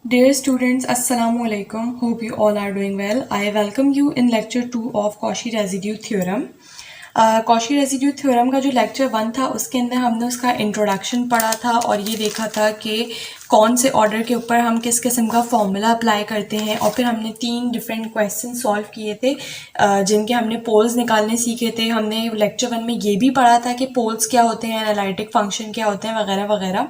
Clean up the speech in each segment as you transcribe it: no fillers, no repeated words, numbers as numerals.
Dear students, Assalamu alaikum. Hope you all are doing well. I welcome you in lecture 2 of Cauchy residue theorem. Cauchy residue theorem का जो lecture 1 था उसके अंदर हमने उसका introduction पढ़ा था और ये देखा था कि कौन से ऑर्डर के ऊपर हम किस किस्म का फॉर्मूला अप्लाई करते हैं और फिर हमने 3 डिफरेंट क्वेश्चन सॉल्व किए थे जिनके हमने पोल्स निकालने सीखे थे। हमने लेक्चर 1 में ये भी पढ़ा था कि पोल्स क्या होते हैं, एनालिटिक फंक्शन क्या होते हैं वगैरह वगैरह।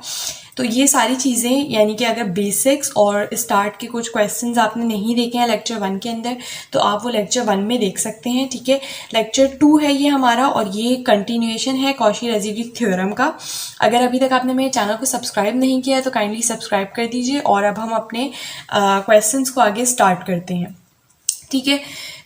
तो ये सारी चीज़ें यानी कि अगर बेसिक्स और स्टार्ट के कुछ क्वेश्चंस आपने नहीं देखे हैं लेक्चर 1 के अंदर तो आप वो लेक्चर 1 में देख सकते हैं। ठीक है, लेक्चर 2 है ये हमारा और ये कंटिन्यूएशन है कॉशी रेजिड्यू थ्योरम का। अगर अभी तक आपने मेरे चैनल को सब्सक्राइब नहीं किया है तो काइंडली सब्सक्राइब कर दीजिए और अब हम अपने क्वेश्चंस को आगे स्टार्ट करते हैं। ठीक है,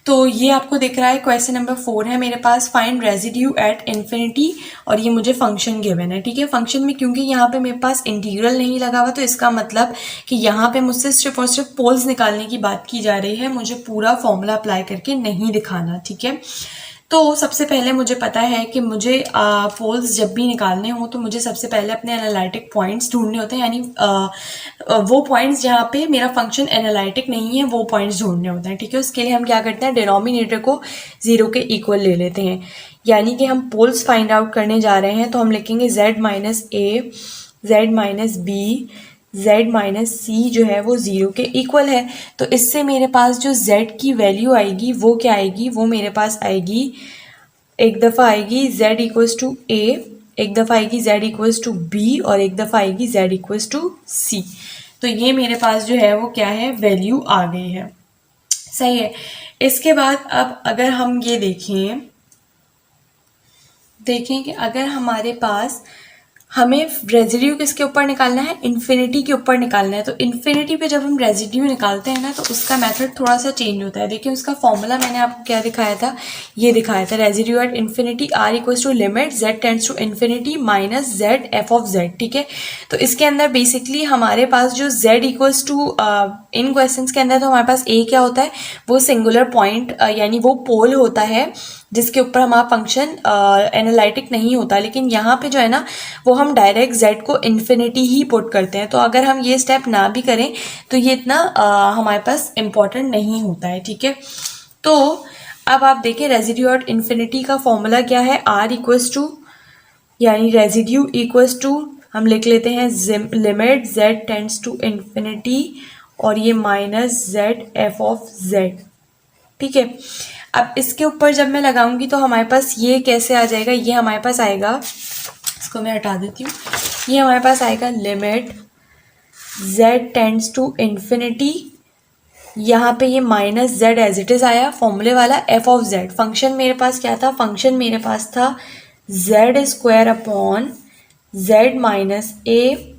तो ये आपको दिख रहा है क्वेश्चन नंबर 4 है मेरे पास, फाइंड रेजिड्यू एट इन्फिनिटी और ये मुझे फंक्शन गिवन है। ठीक है, फंक्शन में क्योंकि यहाँ पे मेरे पास इंटीग्रल नहीं लगा हुआ तो इसका मतलब कि यहाँ पे मुझसे सिर्फ और सिर्फ पोल्स निकालने की बात की जा रही है, मुझे पूरा फॉर्मूला अप्लाई करके नहीं दिखाना। ठीक है, तो सबसे पहले मुझे पता है कि मुझे पोल्स जब भी निकालने हो तो मुझे सबसे पहले अपने एनालिटिक पॉइंट्स ढूंढने होते हैं, यानी वो पॉइंट्स जहाँ पे मेरा फंक्शन एनालिटिक नहीं है वो पॉइंट्स ढूंढने होते हैं। ठीक है, उसके लिए हम क्या करते हैं, डिनोमिनेटर को 0 के इक्वल ले लेते हैं, यानी कि हम पोल्स फाइंड आउट करने जा रहे हैं तो हम लिखेंगे z minus A, z minus B, z minus C जो है वो 0 के इक्वल है। तो इससे मेरे पास जो z की वैल्यू आएगी वो क्या आएगी, वो मेरे पास आएगी, एक दफ़ा आएगी z इक्वल्स टू a, एक दफ़ा आएगी z इक्वल्स टू b और एक दफ़ा आएगी z इक्वल्स टू c। तो ये मेरे पास जो है वो क्या है, वैल्यू आ गई है। सही है। इसके बाद अब अगर हम ये देखें कि अगर हमारे पास हमें रेजिड्यू किसके ऊपर निकालना है, इन्फिनिटी के ऊपर निकालना है। तो इन्फिनिटी पे जब हम रेजिड्यू निकालते हैं ना तो उसका मेथड थोड़ा सा चेंज होता है। देखिए उसका फॉर्मूला मैंने आपको क्या दिखाया था, ये दिखाया था, residue at infinity R equals to limit z tends to infinity minus z F of z। ठीक है, तो इसके अंदर बेसिकली हमारे पास जो z इक्वल्स टू इन क्वेश्चंस के अंदर तो हमारे पास a क्या होता है, वो सिंगुलर पॉइंट यानी वो पोल होता है जिसके ऊपर हमारा फंक्शन एनालिटिक नहीं होता। लेकिन यहाँ पे जो है ना वो हम डायरेक्ट z को इन्फिनिटी ही पुट करते हैं। तो अगर हम ये स्टेप ना भी करें तो ये इतना हमारे पास इम्पोर्टेंट नहीं होता है। ठीक है, तो अब आप देखें रेजिड्यू एट इन्फिनिटी का फॉर्मूला क्या है, r इक्वल्स टू यानी रेजिड्यू इक्वल्स टू हम लिख लेते हैं limit z tends to infinity और ये minus z F of z। ठीक है, अब इसके ऊपर जब मैं लगाऊंगी तो हमारे पास ये कैसे आ जाएगा, ये हमारे पास आएगा, इसको मैं हटा देती हूँ, ये हमारे पास आएगा limit z tends to infinity, यहाँ पे ये minus z as it is आया फॉर्मूले वाला, f ऑफ z। फंक्शन मेरे पास क्या था, फंक्शन मेरे पास था z square upon z minus A,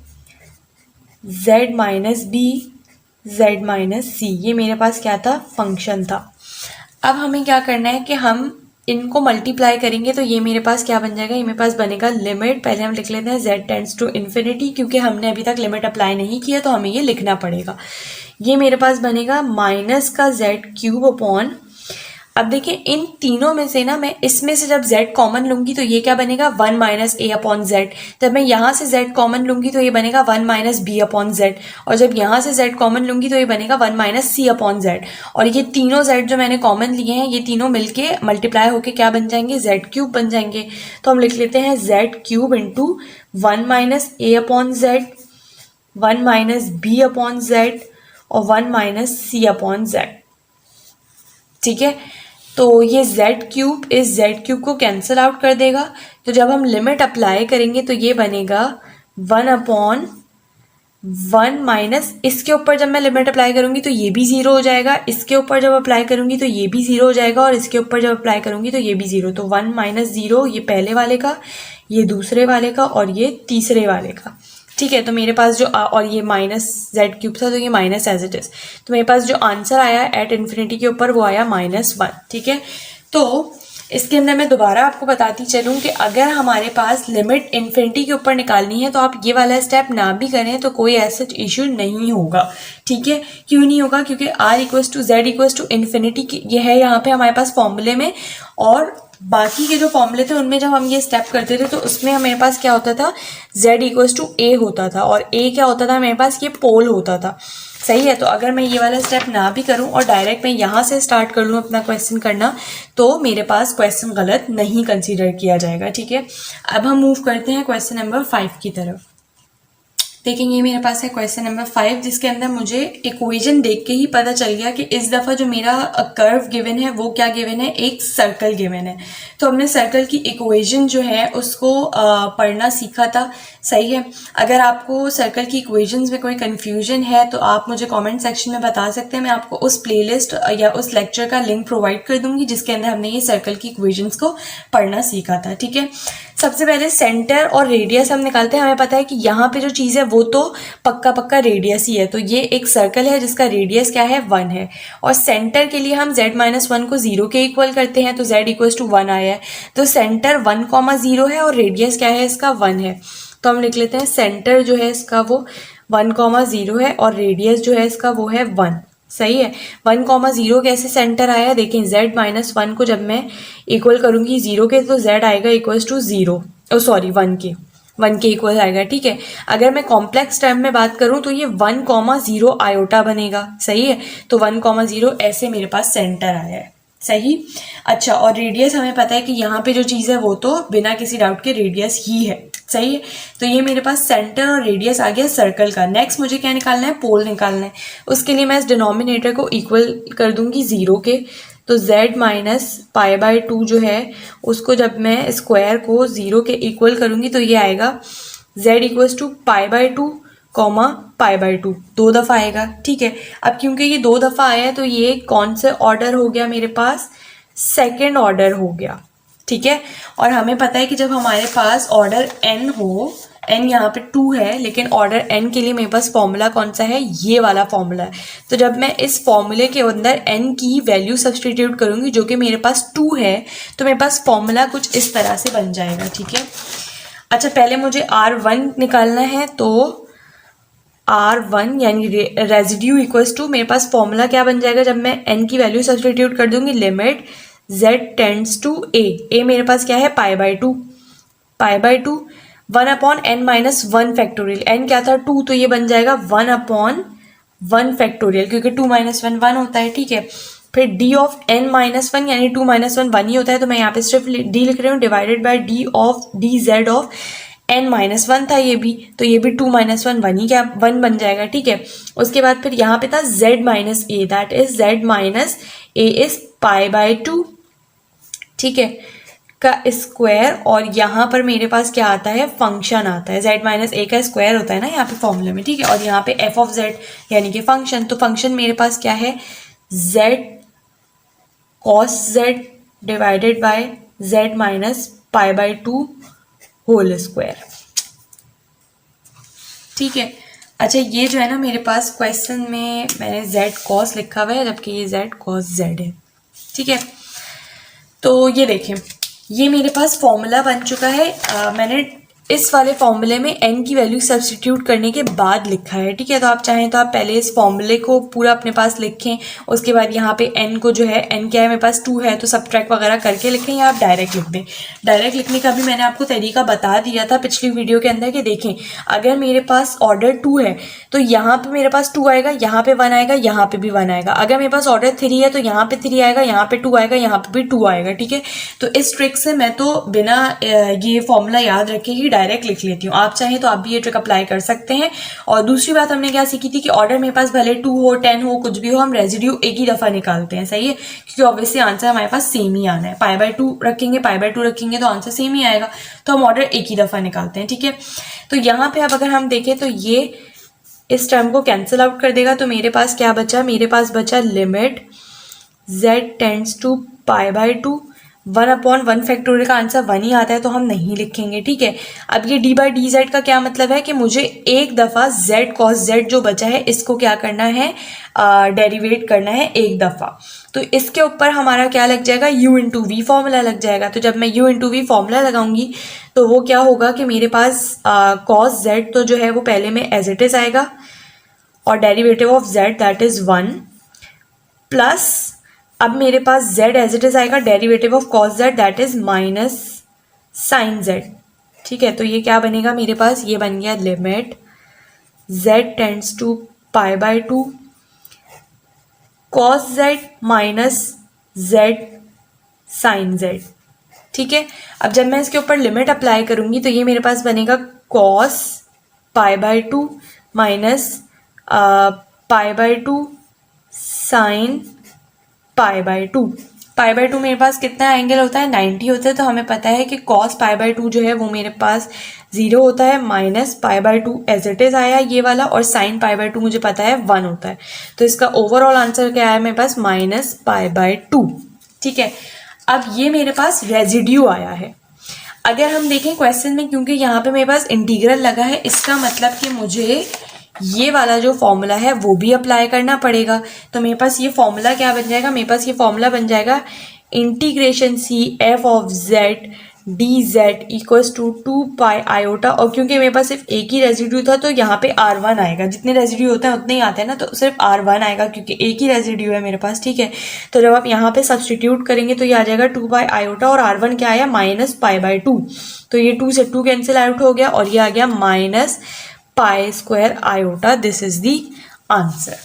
z minus B, z minus C, ये मेरे पास क्या था, फंक्शन था। अब हमें क्या करना है कि हम इनको मल्टीप्लाई करेंगे तो ये मेरे पास क्या बन जाएगा, ये मेरे पास बनेगा लिमिट, पहले हम लिख लेते हैं z टेंड्स टू इन्फिनिटी, क्योंकि हमने अभी तक लिमिट अप्लाई नहीं किया तो हमें ये लिखना पड़ेगा। ये मेरे पास बनेगा माइनस का z क्यूब अपॉन, अब देखिए इन तीनों में से ना मैं इसमें से जब z कॉमन लूंगी तो ये क्या बनेगा, 1 माइनस a अपॉन z। जब मैं यहाँ से z कॉमन लूंगी तो ये बनेगा 1 माइनस b अपॉन z और जब यहाँ से z कॉमन लूंगी तो ये बनेगा 1 माइनस c अपॉन z। और ये तीनों z जो मैंने कॉमन लिए हैं ये तीनों मिलके मल्टीप्लाई होके क्या बन जाएंगे, z क्यूब बन जाएंगे। तो हम लिख लेते हैं z cube into 1 minus a upon z, 1 minus b upon z और 1 माइनस c अपॉन z। ठीक है, तो ये z क्यूब इस z क्यूब को कैंसिल आउट कर देगा। तो जब हम लिमिट अप्लाई करेंगे तो ये बनेगा 1 अपॉन 1 माइनस, इसके ऊपर जब मैं लिमिट अप्लाई करूंगी तो ये भी 0 हो जाएगा, इसके ऊपर जब अप्लाई करूंगी तो ये भी 0 हो जाएगा और इसके ऊपर जब अप्लाई करूंगी तो ये भी 0। तो 1 माइनस 0 ये पहले वाले का, ये दूसरे वाले का और ये तीसरे वाले का। ठीक है, तो मेरे पास जो और ये माइनस z क्यूब था तो ये माइनस एज इट इज, तो मेरे पास जो आंसर आया एट इन्फिनिटी के ऊपर वो आया -1। ठीक है, तो इसके अंदर मैं दोबारा आपको बताती चलूँ कि अगर हमारे पास लिमिट इन्फिनिटी के ऊपर निकालनी है तो आप ये वाला स्टेप ना भी करें तो कोई ऐसा इशू नहीं होगा। ठीक है, क्यों नहीं होगा, क्योंकि r equals to z equals to infinity ये है यहाँ पे हमारे पास फॉर्मूले में, और बाकी के जो फॉर्मूले थे उनमें जब हम ये स्टेप करते थे तो उसमें मेरे पास क्या होता था, z इक्वल्स टू a होता था, और a क्या होता था मेरे पास, ये पोल होता था। सही है, तो अगर मैं ये वाला स्टेप ना भी करूं और डायरेक्ट मैं यहाँ से स्टार्ट कर लूँ अपना क्वेश्चन करना, तो मेरे पास क्वेश्चन गलत नहीं कंसीडर किया जाएगा। ठीक है, अब हम मूव करते हैं क्वेश्चन नंबर 5 की तरफ। देखेंगे मेरे पास है क्वेश्चन नंबर 5, जिसके अंदर मुझे इक्वेशन देख के ही पता चल गया कि इस दफ़ा जो मेरा कर्व गिवन है वो क्या गिवन है, एक सर्कल गिवन है। तो हमने सर्कल की इक्वेशन जो है उसको पढ़ना सीखा था। सही है, अगर आपको सर्कल की इक्वेशंस में कोई कन्फ्यूजन है तो आप मुझे कमेंट सेक्शन में बता सकते हैं, मैं आपको उस प्लेलिस्ट या उस लेक्चर का लिंक प्रोवाइड कर दूंगी जिसके अंदर हमने ये सर्कल की इक्वेशंस को पढ़ना सीखा था। ठीक है, सबसे पहले सेंटर और रेडियस हम निकालते हैं। हमें पता है कि यहाँ पे जो चीज़ है वो तो पक्का रेडियस ही है, तो ये एक सर्कल है जिसका रेडियस क्या है, 1 है, और सेंटर के लिए हम z-1 को 0 के इक्वल करते हैं, तो z इक्वल्स टू 1 आया है। तो सेंटर 1,0 है और रेडियस क्या है इसका, 1 है। तो हम लिख लेते हैं सेंटर जो है इसका वो 1,0 है और रेडियस जो है इसका वो है 1। सही है, 1,0 कैसे सेंटर आया, देखें z-1 को जब मैं इक्वल करूंगी 0 के तो z आएगा इक्वल्स टू 0, सॉरी 1 के इक्वल आएगा। ठीक है, अगर मैं कॉम्प्लेक्स टर्म में बात करूं तो ये 1,0 आयोटा बनेगा। सही है, तो 1,0 ऐसे मेरे पास सेंटर आया है। सही, अच्छा, और रेडियस हमें पता है कि यहाँ पे जो चीज़ है वो तो बिना किसी डाउट के रेडियस ही है। सही है, तो ये मेरे पास सेंटर और रेडियस आ गया सर्कल का। नेक्स्ट मुझे क्या निकालना है, पोल निकालना है। उसके लिए मैं इस डिनोमिनेटर को इक्वल कर दूंगी 0 के, तो z-π/2 जो है उसको जब मैं स्क्वायर को 0 के इक्वल करूंगी तो ये आएगा z इक्वल्स टू π/2 π/2, 2 दफ़ा आएगा। ठीक है, अब क्योंकि ये 2 दफ़ा आया है तो ये कौन से ऑर्डर हो गया मेरे पास, सेकेंड ऑर्डर हो गया। ठीक है, और हमें पता है कि जब हमारे पास ऑर्डर n हो, n यहाँ पे 2 है, लेकिन ऑर्डर n के लिए मेरे पास फॉर्मूला कौन सा है, ये वाला फॉर्मूला है। तो जब मैं इस फॉर्मूले के अंदर n की वैल्यू सब्सटीट्यूट करूंगी जो कि मेरे पास 2 है, तो मेरे पास फॉर्मूला कुछ इस तरह से बन जाएगा। ठीक है, अच्छा, पहले मुझे R1 निकालना है, तो R1 यानी रेजिड्यू इक्वल्स टू, मेरे पास फॉर्मूला क्या बन जाएगा जब मैं n की वैल्यू सब्सटीट्यूट कर दूंगी, limit z tends to a मेरे पास क्या है, π/2 1/n-1 फैक्टोरियल, n क्या था 2, तो ये बन जाएगा 1/1 फैक्टोरियल, क्योंकि 2 - 1 1 होता है। ठीक है, फिर d ऑफ n-1 यानी 2 - 1 ही होता है, तो मैं यहाँ पे सिर्फ d लिख रही हूँ, divided by dz of n-1 था ये भी, तो ये भी 2 - 1 ही क्या 1 बन जाएगा। ठीक है, उसके बाद फिर यहाँ पे था z-a, that is z-a is π/2, ठीक है, का स्क्वायर, और यहाँ पर मेरे पास क्या आता है, फंक्शन आता है, z-a का स्क्वायर होता है ना यहाँ पे फॉर्मूले में। ठीक है, और यहाँ पे f ऑफ z यानी कि फंक्शन, तो फंक्शन मेरे पास क्या है, z cos z divided by z π/2 whole square. ठीक है, अच्छा, ये जो है ना मेरे पास क्वेश्चन में मैंने z cos लिखा हुआ है, जबकि ये z cos z है। ठीक है, तो ये देखें, ये मेरे पास फॉर्मूला बन चुका है। मैंने इस वाले फॉर्मूले में n की वैल्यू सब्सटीट्यूट करने के बाद लिखा है। ठीक है, तो आप चाहें तो आप पहले इस फॉर्मूले को पूरा अपने पास लिखें, उसके बाद यहाँ पे n को जो है, n क्या है मेरे पास 2 है, तो सब्ट्रैक्ट वगैरह करके लिखें, या आप डायरेक्ट लिख दें। डायरेक्ट लिखने का भी मैंने आपको तरीका बता दिया था पिछली वीडियो के अंदर कि देखें, अगर मेरे पास ऑर्डर 2 है तो यहाँ पे मेरे पास 2 आएगा, यहाँ पे 1 आएगा, यहाँ पे भी 1 आएगा। अगर मेरे पास ऑर्डर 3 है तो यहाँ पे 3 आएगा, यहाँ पे 2 आएगा, यहाँ पे भी 2 आएगा। ठीक है, तो इस ट्रिक से मैं तो बिना ये फॉर्मूला याद रखे ही डायरेक्ट लिख लेती हूँ। आप चाहें तो आप भी ये ट्रिक अप्लाई कर सकते हैं। और दूसरी बात हमने क्या सीखी थी कि ऑर्डर मेरे पास भले 2 हो, 10 हो, कुछ भी हो, हम रेजिड्यू एक ही दफा निकालते हैं। सही है, क्योंकि ऑब्वियसली आंसर हमारे पास सेम ही आना है। π/2 रखेंगे, π/2 रखेंगे तो आंसर सेम ही आएगा, तो हम ऑर्डर एक ही दफा निकालते हैं। ठीक है, तो यहाँ पे अब अगर हम देखें तो ये इस टर्म को कैंसिल आउट कर देगा, तो मेरे पास क्या बचा, मेरे पास बचा limit z tends to π/2, 1/1 factorial का आंसर 1 ही आता है, तो हम नहीं लिखेंगे। ठीक है, अब ये d/dz का क्या मतलब है कि मुझे एक दफ़ा z cos z जो बचा है इसको क्या करना है, डेरिवेट करना है एक दफ़ा। तो इसके ऊपर हमारा क्या लग जाएगा, u इंटू वी फॉर्मूला लग जाएगा। तो जब मैं u इंटू वी फॉर्मूला लगाऊंगी तो वो क्या होगा कि मेरे पास cos z तो जो है वो पहले में एज इट इज आएगा, और derivative of z that is 1 plus अब मेरे पास z एज इट इज आएगा, derivative of cos z that is minus sine z। ठीक है, तो ये क्या बनेगा मेरे पास, ये बन गया limit z tends to pi by 2 cos z minus z sine z। ठीक है, अब जब मैं इसके ऊपर लिमिट अप्लाई करूंगी तो ये मेरे पास बनेगा cos pi by 2 minus pi by 2 sine pi by 2। Pi by 2 मेरे पास कितना एंगल होता है, 90 होता है, तो हमें पता है कि cos पाई बाय 2 जो है वो मेरे पास 0 होता है, minus pi by 2 as it is आया ये वाला, और साइन पाई बाय 2 मुझे पता है 1 होता है। तो इसका ओवरऑल आंसर क्या आया मेरे पास, माइनस पाई बाय 2। ठीक है, अब ये मेरे पास रेजिड्यू आया है। अगर हम देखें क्वेश्चन में, क्योंकि यहाँ पे मेरे पास इंटीग्रल लगा है, इसका मतलब कि मुझे ये वाला जो फॉर्मूला है वो भी अप्लाई करना पड़ेगा। तो मेरे पास ये फॉर्मूला क्या बन जाएगा, मेरे पास ये फॉर्मूला बन जाएगा integration C F of Z D Z equals to 2 pi iota. और क्योंकि मेरे पास सिर्फ एक ही रेजिड्यू था तो यहाँ पे R1 आएगा, जितने रेजिड्यू होते हैं उतने ही आते हैं ना, तो सिर्फ R1 आएगा क्योंकि एक ही रेजिड्यू है मेरे पास। ठीक है, तो जब आप यहाँ पे सब्सटीट्यूट करेंगे तो ये आ जाएगा 2 पाई आयोटा, और R1 क्या आया, माइनस पाई बाय 2। तो ये 2 से 2 कैंसिल आउट हो गया, और ये आ गया minus pi square iota. This is the answer.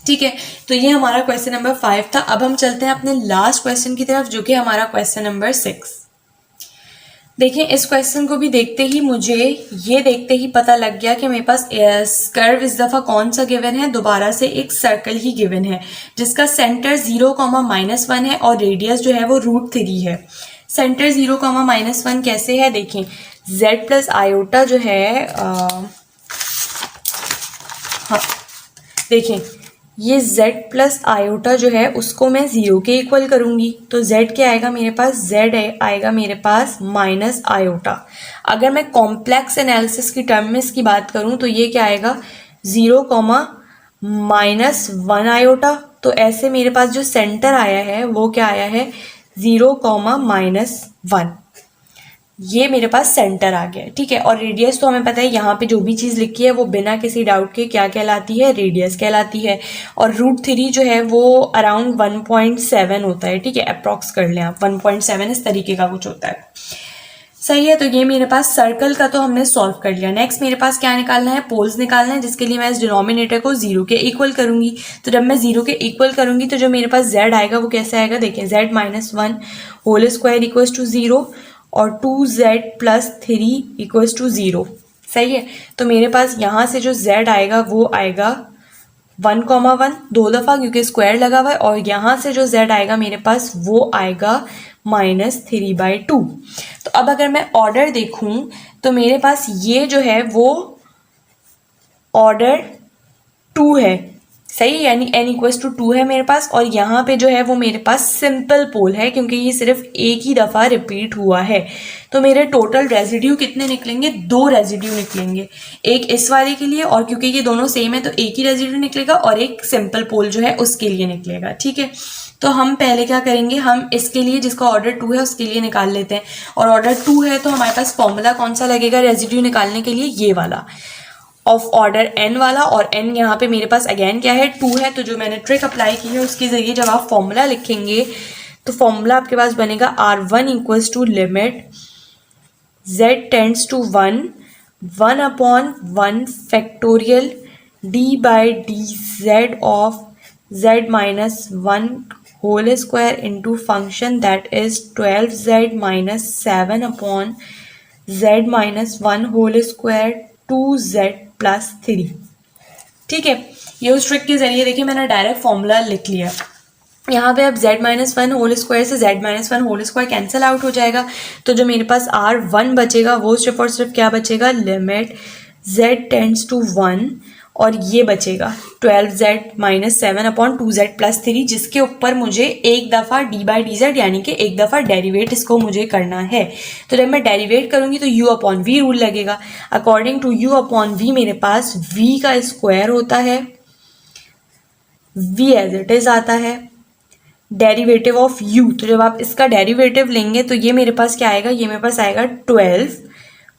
ठीक है, तो ये हमारा क्वेश्चन नंबर 5 था। अब हम चलते हैं अपने लास्ट क्वेश्चन की तरफ, जो कि हमारा क्वेश्चन नंबर 6। देखें, इस क्वेश्चन को भी देखते ही मुझे ये देखते ही पता लग गया कि मेरे पास कर्व इस दफ़ा कौन सा गिवन है, दोबारा से एक सर्कल ही गिवन है जिसका सेंटर 0,-1 है और रेडियस जो है वो √3 है। सेंटर 0,-1 कैसे है, देखें z प्लस आयोटा जो है हाँ देखें, ये z प्लस आयोटा जो है उसको मैं 0 के इक्वल करूंगी, तो z क्या आएगा मेरे पास, z आएगा मेरे पास माइनस आयोटा। अगर मैं कॉम्प्लेक्स एनालिसिस की टर्म में इसकी बात करूं तो ये क्या आएगा, 0,-1 आयोटा। तो ऐसे मेरे पास जो सेंटर आया है वो क्या आया है, 0,-1। ये मेरे पास सेंटर आ गया है। ठीक है, और रेडियस तो हमें पता है, यहाँ पे जो भी चीज़ लिखी है वो बिना किसी डाउट के क्या कहलाती है, रेडियस कहलाती है। और √3 जो है वो अराउंड 1.7 होता है। ठीक है, अप्रॉक्स कर लें आप, 1.7 इस तरीके का कुछ होता है। सही है, तो ये मेरे पास सर्कल का तो हमने सॉल्व कर लिया। नेक्स्ट मेरे पास क्या निकालना है, पोल्स निकालना है, जिसके लिए मैं इस डिनोमिनेटर को 0 के इक्वल करूंगी। तो जब मैं 0 के इक्वल करूंगी तो जो मेरे पास z आएगा वो कैसे आएगा, देखें z-1 whole square equals to 0 और 2z प्लस 3 इक्वल्स टू 0। सही है, तो मेरे पास यहाँ से जो z आएगा वो आएगा 1,1 दो दफ़ा क्योंकि स्क्वायर लगा हुआ है, और यहाँ से जो z आएगा मेरे पास वो आएगा -3/2। तो अब अगर मैं ऑर्डर देखूं तो मेरे पास ये जो है वो ऑर्डर 2 है। सही है, यानी n इक्वल्स टू 2 है मेरे पास, और यहाँ पे जो है वो मेरे पास सिंपल पोल है क्योंकि ये सिर्फ एक ही दफ़ा रिपीट हुआ है। तो मेरे टोटल रेजिड्यू कितने निकलेंगे, 2 रेजिड्यू निकलेंगे, एक इस वाले के लिए, और क्योंकि ये दोनों सेम है तो एक ही रेजिड्यू निकलेगा, और एक सिंपल पोल जो है उसके लिए निकलेगा। ठीक है, तो हम पहले क्या करेंगे, हम इसके लिए जिसका ऑर्डर 2 है उसके लिए निकाल लेते हैं। और ऑर्डर 2 है तो हमारे पास फॉर्मूला कौन सा लगेगा रेजिड्यू निकालने के लिए, ये वाला ऑफ ऑर्डर n वाला। और n यहाँ पे मेरे पास अगेन क्या है, 2 है। तो जो मैंने ट्रिक अप्लाई की है उसके ज़रिए जब आप फॉर्मूला लिखेंगे तो फॉर्मूला आपके पास बनेगा R1 equals to limit z tends to 1/1 factorial d/dz of z-1 whole square into function that is 12z-7/z-1 whole square 2z plus 3। ठीक है, ये उस ट्रिक के जरिए देखिए मैंने डायरेक्ट फॉर्मूला लिख लिया। यहाँ पे अब z-1 होल स्क्वायर से z-1 whole square cancel out हो जाएगा, तो जो मेरे पास R1 बचेगा वो सिर्फ और सिर्फ क्या बचेगा, लिमिट z टेंड्स टू 1, और ये बचेगा 12z-7/2z प्लस 3, जिसके ऊपर मुझे एक दफ़ा d/dz यानी कि एक दफ़ा डेरिवेट इसको मुझे करना है। तो जब मैं डेरिवेट करूँगी तो u/v रूल लगेगा। अकॉर्डिंग टू u/v मेरे पास v का स्क्वायर होता है, v एज इट इज आता है, डेरिवेटिव ऑफ u। तो जब आप इसका डेरिवेटिव लेंगे तो ये मेरे पास क्या आएगा, ये मेरे पास आएगा 12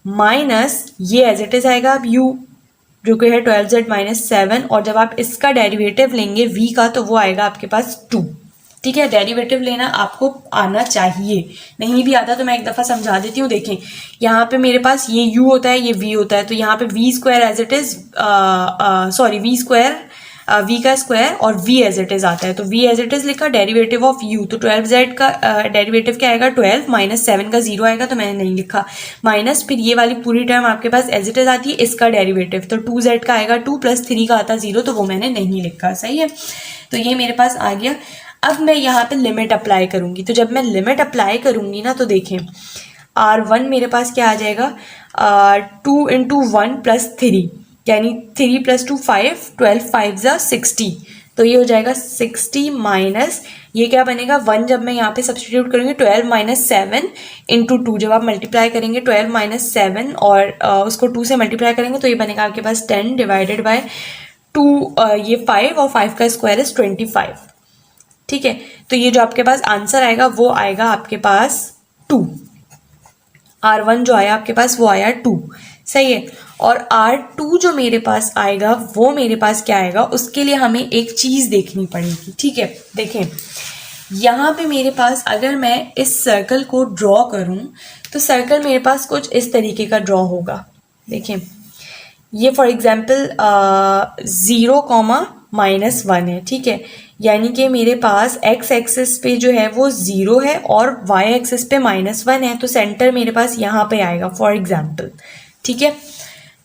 माइनस ये एज इट इज आएगा अब u जो कि है 12z-7, और जब आप इसका डेरिवेटिव लेंगे v का तो वो आएगा आपके पास 2। ठीक है, डेरिवेटिव लेना आपको आना चाहिए, नहीं भी आता तो मैं एक दफ़ा समझा देती हूँ। देखें यहाँ पे मेरे पास ये u होता है, ये v होता है, तो यहाँ पे v square as it is v square v का स्क्वायर और v एज इट इज़ आता है, तो v एज इट इज़ लिखा, डेरिवेटिव ऑफ u, तो 12z का डेरिवेटिव क्या आएगा 12 माइनस 7 का 0 आएगा, तो मैंने नहीं लिखा माइनस, फिर ये वाली पूरी टर्म आपके पास एज इट इज़ आती है, इसका डेरिवेटिव तो 2z का आएगा 2 प्लस 3 का आता 0, तो वो मैंने नहीं लिखा। सही है, तो ये मेरे पास आ गया। अब मैं यहाँ पे लिमिट अप्लाई करूँगी, तो जब मैं लिमिट अप्लाई करूँगी ना, तो देखें R1 मेरे पास क्या आ जाएगा 2 इंटू 1 प्लस 3, यानी 3 प्लस 2 5, 12 5 ज़ा 60, तो ये हो जाएगा 60 माइनस ये क्या बनेगा 1, जब मैं यहाँ पे सब्सटीट्यूट करूँगी 12 माइनस 7 इंटू 2, जब आप मल्टीप्लाई करेंगे 12 माइनस 7 और उसको 2 से मल्टीप्लाई करेंगे तो ये बनेगा आपके पास 10 डिवाइडेड बाय 2, ये 5 और 5 का स्क्वायर इज 25। ठीक है, तो ये जो आपके पास आंसर आएगा वो आएगा आपके पास 2। R1 जो आया आपके पास वो आया 2। सही है, और R2 जो मेरे पास आएगा वो मेरे पास क्या आएगा, उसके लिए हमें एक चीज़ देखनी पड़ेगी। ठीक है, देखें यहाँ पे मेरे पास अगर मैं इस सर्कल को ड्रॉ करूँ तो सर्कल मेरे पास कुछ इस तरीके का ड्रॉ होगा। देखें ये फॉर एग्जाम्पल 0,-1 है। ठीक है, यानी कि मेरे पास x एक्सिस पे जो है वो 0 है और y एक्सिस पे -1 है, तो सेंटर मेरे पास यहाँ पे आएगा फॉर एग्जाम्पल। ठीक है,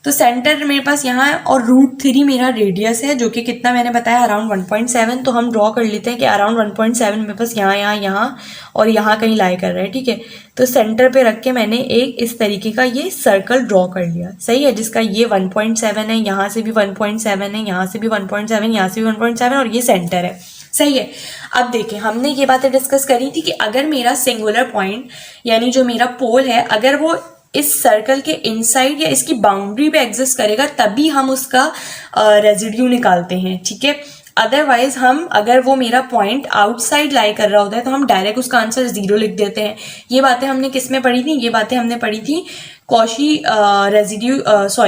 तो सेंटर मेरे पास यहाँ है और √3 मेरा रेडियस है, जो कि कितना मैंने बताया अराउंड 1.7, तो हम ड्रॉ कर लेते हैं कि अराउंड 1.7 मेरे पास यहाँ और यहाँ कहीं लाई कर रहा है। ठीक है, तो सेंटर पे रख के मैंने एक इस तरीके का ये सर्कल ड्रॉ कर लिया। सही है, जिसका ये 1.7 है, यहाँ से भी 1.7 है, यहाँ से भी 1.7, यहाँ से भी 1.7 और ये सेंटर है। सही है, अब देखें हमने ये बातें डिस्कस करी थी कि अगर मेरा सिंगुलर पॉइंट यानी जो मेरा पोल है अगर वो इस सर्कल के इनसाइड या इसकी बाउंड्री पे एग्जिस्ट करेगा तभी हम उसका रेजिड्यू निकालते हैं। ठीक है, अदरवाइज हम अगर वो मेरा पॉइंट आउटसाइड लाई कर रहा होता है तो हम डायरेक्ट उसका आंसर 0 लिख देते हैं। ये बातें हमने किस में पढ़ी थी, ये बातें हमने पढ़ी थी कॉशी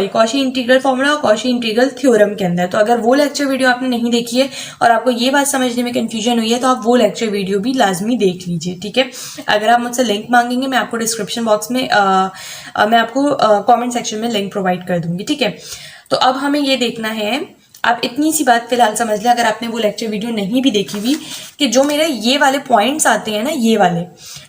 कॉशी इंटीग्रल फॉर्मूला और कॉशी इंटीग्रल थ्योरम के अंदर। तो अगर वो लेक्चर वीडियो आपने नहीं देखी है और आपको ये बात समझने में कंफ्यूजन हुई है तो आप वो लेक्चर वीडियो भी लाजमी देख लीजिए। ठीक है, अगर आप मुझसे लिंक मांगेंगे मैं आपको डिस्क्रिप्शन बॉक्स में मैं आपको कॉमेंट सेक्शन में लिंक प्रोवाइड कर दूंगी। ठीक है, तो अब हमें ये देखना है, आप इतनी सी बात फिलहाल समझ लें अगर आपने वो लेक्चर वीडियो नहीं भी देखी हुई, कि जो मेरे ये वाले पॉइंट्स आते हैं ना, ये वाले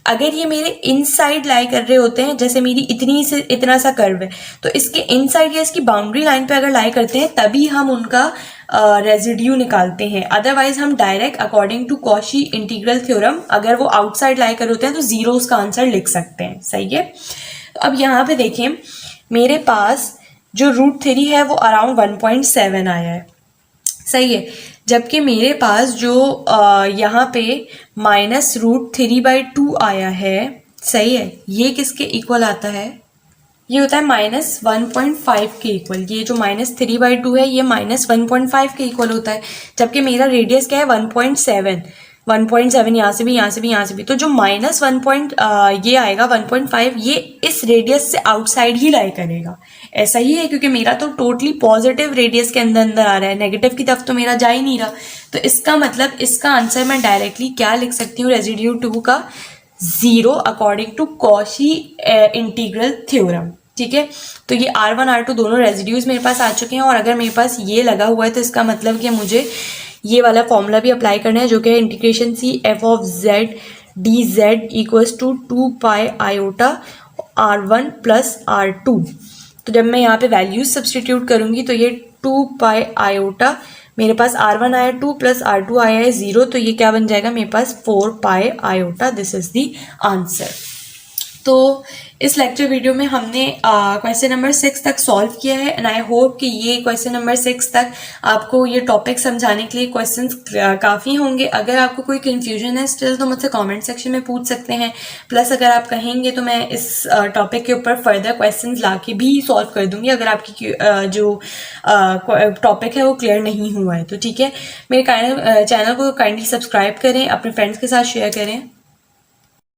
अगर ये मेरे इनसाइड लाई कर रहे होते हैं, जैसे मेरी इतनी से इतना सा कर्व है तो इसके इनसाइड या इसकी बाउंड्री लाइन पे अगर लाई करते हैं तभी हम उनका रेजिड्यू निकालते हैं। अदरवाइज हम direct according to Cauchy integral theorem अगर वो आउटसाइड लाई कर होते हैं तो 0 उसका आंसर लिख सकते हैं। सही है, तो अब यहाँ पे देखें मेरे पास जो √3 है वो अराउंड 1.7 आया है। सही है, जबकि मेरे पास जो यहाँ पे -√3/2 आया है। सही है, ये किसके इक्वल आता है, ये होता है -1.5 के इक्वल। ये जो -3/2 है ये -1.5 के इक्वल होता है, जबकि मेरा रेडियस क्या है 1.7 यहाँ से भी यहाँ से भी यहाँ से भी, तो जो ये आएगा 1.5 ये इस रेडियस से आउटसाइड ही लाई करेगा। ऐसा ही है क्योंकि मेरा तो टोटली पॉजिटिव रेडियस के अंदर आ रहा है, नेगेटिव की तरफ तो मेरा जा ही नहीं रहा। तो इसका मतलब इसका आंसर मैं डायरेक्टली क्या लिख सकती हूँ, रेजिड्यू 2 का 0 according to Cauchy integral theorem. ठीक है, तो ये R1 R2 दोनों रेजिड्यूज मेरे पास आ चुके हैं और अगर मेरे पास ये लगा हुआ है तो इसका मतलब कि मुझे ये वाला फॉर्मूला भी अप्लाई करना है जो कि integration C f(z) dz equals to 2 pi iota R1 plus R2। तो जब मैं यहाँ पे वैल्यूज सब्सटीट्यूट करूँगी तो ये 2 पाई आयोटा मेरे पास R1 आया 2 प्लस R2 आया है 0, तो ये क्या बन जाएगा मेरे पास 4 पाई iota. This is the answer. तो इस लेक्चर वीडियो में हमने क्वेश्चन नंबर 6 तक सॉल्व किया है एंड आई होप कि ये क्वेश्चन नंबर 6 तक आपको ये टॉपिक समझाने के लिए क्वेश्चंस काफ़ी होंगे। अगर आपको कोई कंफ्यूजन है स्टिल तो मुझसे कमेंट सेक्शन में पूछ सकते हैं, प्लस अगर आप कहेंगे तो मैं इस टॉपिक के ऊपर फर्दर क्वेश्चंस लाके भी सॉल्व कर दूंगी अगर आपकी जो टॉपिक है वो क्लियर नहीं हुआ है तो। ठीक है, मेरे चैनल को काइंडली सब्सक्राइब करें, अपने फ्रेंड्स के साथ शेयर करें।